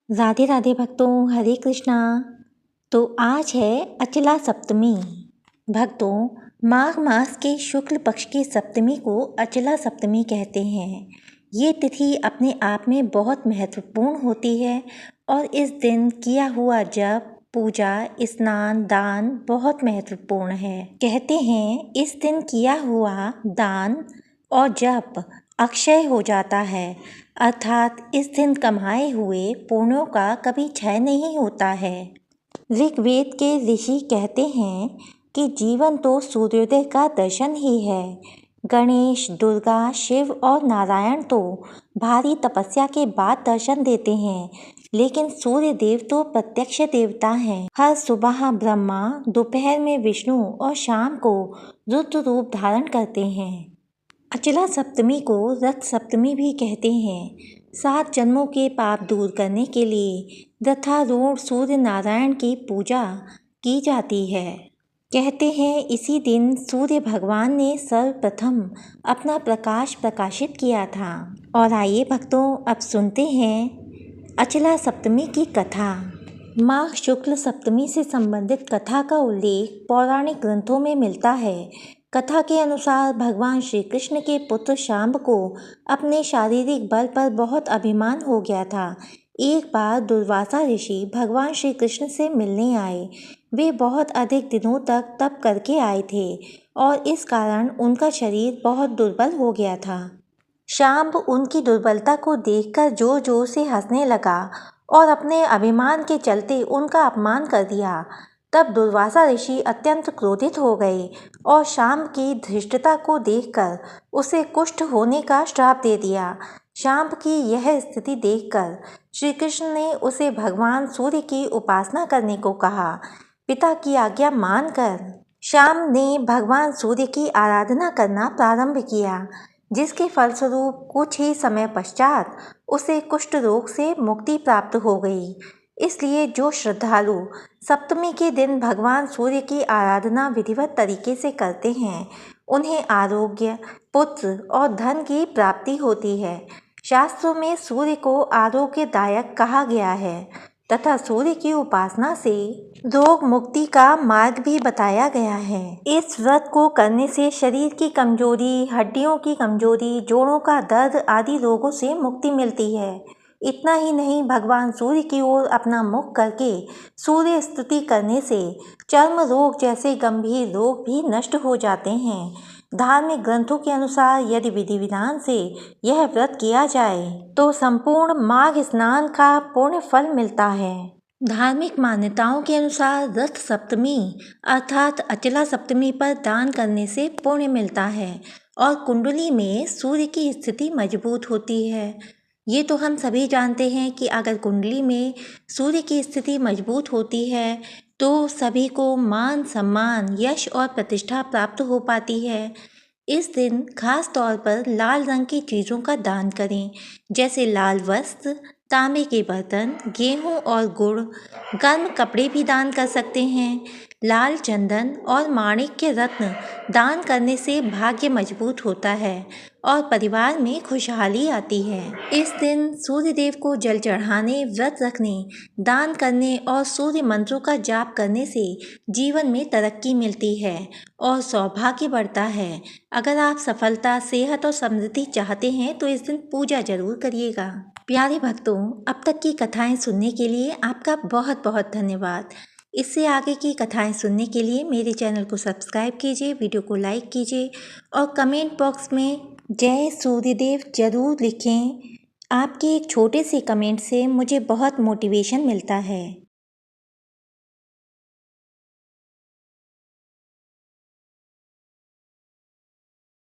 राधे राधे भक्तों, हरे कृष्णा। तो आज है अचला सप्तमी। भक्तों, माघ मास के शुक्ल पक्ष की सप्तमी को अचला सप्तमी कहते हैं। ये तिथि अपने आप में बहुत महत्वपूर्ण होती है और इस दिन किया हुआ जप, पूजा, स्नान, दान बहुत महत्वपूर्ण है। कहते हैं इस दिन किया हुआ दान और जप अक्षय हो जाता है, अर्थात इस दिन कमाए हुए पुण्यों का कभी क्षय नहीं होता है। ऋग्वेद के ऋषि कहते हैं कि जीवन तो सूर्योदय का दर्शन ही है। गणेश, दुर्गा, शिव और नारायण तो भारी तपस्या के बाद दर्शन देते हैं, लेकिन सूर्य देव तो प्रत्यक्ष देवता हैं। हर सुबह ब्रह्मा, दोपहर में विष्णु और शाम को रुद्र रूप धारण करते हैं। अचला सप्तमी को रथ सप्तमी भी कहते हैं। 7 जन्मों के पाप दूर करने के लिए रथारूढ़ सूर्य नारायण की पूजा की जाती है। कहते हैं इसी दिन सूर्य भगवान ने सर्वप्रथम अपना प्रकाश प्रकाशित किया था। और आइए भक्तों, अब सुनते हैं अचला सप्तमी की कथा। माघ शुक्ल सप्तमी से संबंधित कथा का उल्लेख पौराणिक ग्रंथों में मिलता है। कथा के अनुसार भगवान श्री कृष्ण के पुत्र शांब को अपने शारीरिक बल पर बहुत अभिमान हो गया था। एक बार दुर्वासा ऋषि भगवान श्री कृष्ण से मिलने आए। वे बहुत अधिक दिनों तक तप करके आए थे और इस कारण उनका शरीर बहुत दुर्बल हो गया था। शांब उनकी दुर्बलता को देखकर जोर जोर से हंसने लगा और अपने अभिमान के चलते उनका अपमान कर दिया। तब दुर्वासा ऋषि अत्यंत क्रोधित हो गए और शांब की धृष्टता को देखकर उसे कुष्ठ होने का श्राप दे दिया। शांब की यह स्थिति देखकर श्री कृष्ण ने उसे भगवान सूर्य की उपासना करने को कहा। पिता की आज्ञा मानकर शांब ने भगवान सूर्य की आराधना करना प्रारंभ किया, जिसके फलस्वरूप कुछ ही समय पश्चात उसे कुष्ठ रोग से मुक्ति प्राप्त हो गई। इसलिए जो श्रद्धालु सप्तमी के दिन भगवान सूर्य की आराधना विधिवत तरीके से करते हैं, उन्हें आरोग्य, पुत्र और धन की प्राप्ति होती है। शास्त्रों में सूर्य को आरोग्यदायक कहा गया है तथा सूर्य की उपासना से रोग मुक्ति का मार्ग भी बताया गया है। इस व्रत को करने से शरीर की कमजोरी, हड्डियों की कमजोरी, जोड़ों का दर्द आदि रोगों से मुक्ति मिलती है। इतना ही नहीं, भगवान सूर्य की ओर अपना मुख करके सूर्य स्तुति करने से चर्म रोग जैसे गंभीर रोग भी नष्ट हो जाते हैं। धार्मिक ग्रंथों के अनुसार यदि विधि विधान से यह व्रत किया जाए तो संपूर्ण माघ स्नान का पुण्य फल मिलता है। धार्मिक मान्यताओं के अनुसार रथ सप्तमी अर्थात अचला सप्तमी पर दान करने से पुण्य मिलता है और कुंडली में सूर्य की स्थिति मजबूत होती है। ये तो हम सभी जानते हैं कि अगर कुंडली में सूर्य की स्थिति मजबूत होती है तो सभी को मान सम्मान, यश और प्रतिष्ठा प्राप्त हो पाती है। इस दिन खास तौर पर लाल रंग की चीज़ों का दान करें, जैसे लाल वस्त्र, तांबे के बर्तन, गेहूं और गुड़। गर्म कपड़े भी दान कर सकते हैं। लाल चंदन और माणिक्य रत्न दान करने से भाग्य मजबूत होता है और परिवार में खुशहाली आती है। इस दिन सूर्य देव को जल चढ़ाने, व्रत रखने, दान करने और सूर्य मंत्रों का जाप करने से जीवन में तरक्की मिलती है और सौभाग्य बढ़ता है। अगर आप सफलता, सेहत और समृद्धि चाहते हैं तो इस दिन पूजा जरूर करिएगा। प्यारे भक्तों, अब तक की कथाएं सुनने के लिए आपका बहुत बहुत धन्यवाद। इससे आगे की कथाएं सुनने के लिए मेरे चैनल को सब्सक्राइब कीजिए, वीडियो को लाइक कीजिए और कमेंट बॉक्स में जय सूर्यदेव जरूर लिखें। आपके एक छोटे से कमेंट से मुझे बहुत मोटिवेशन मिलता है।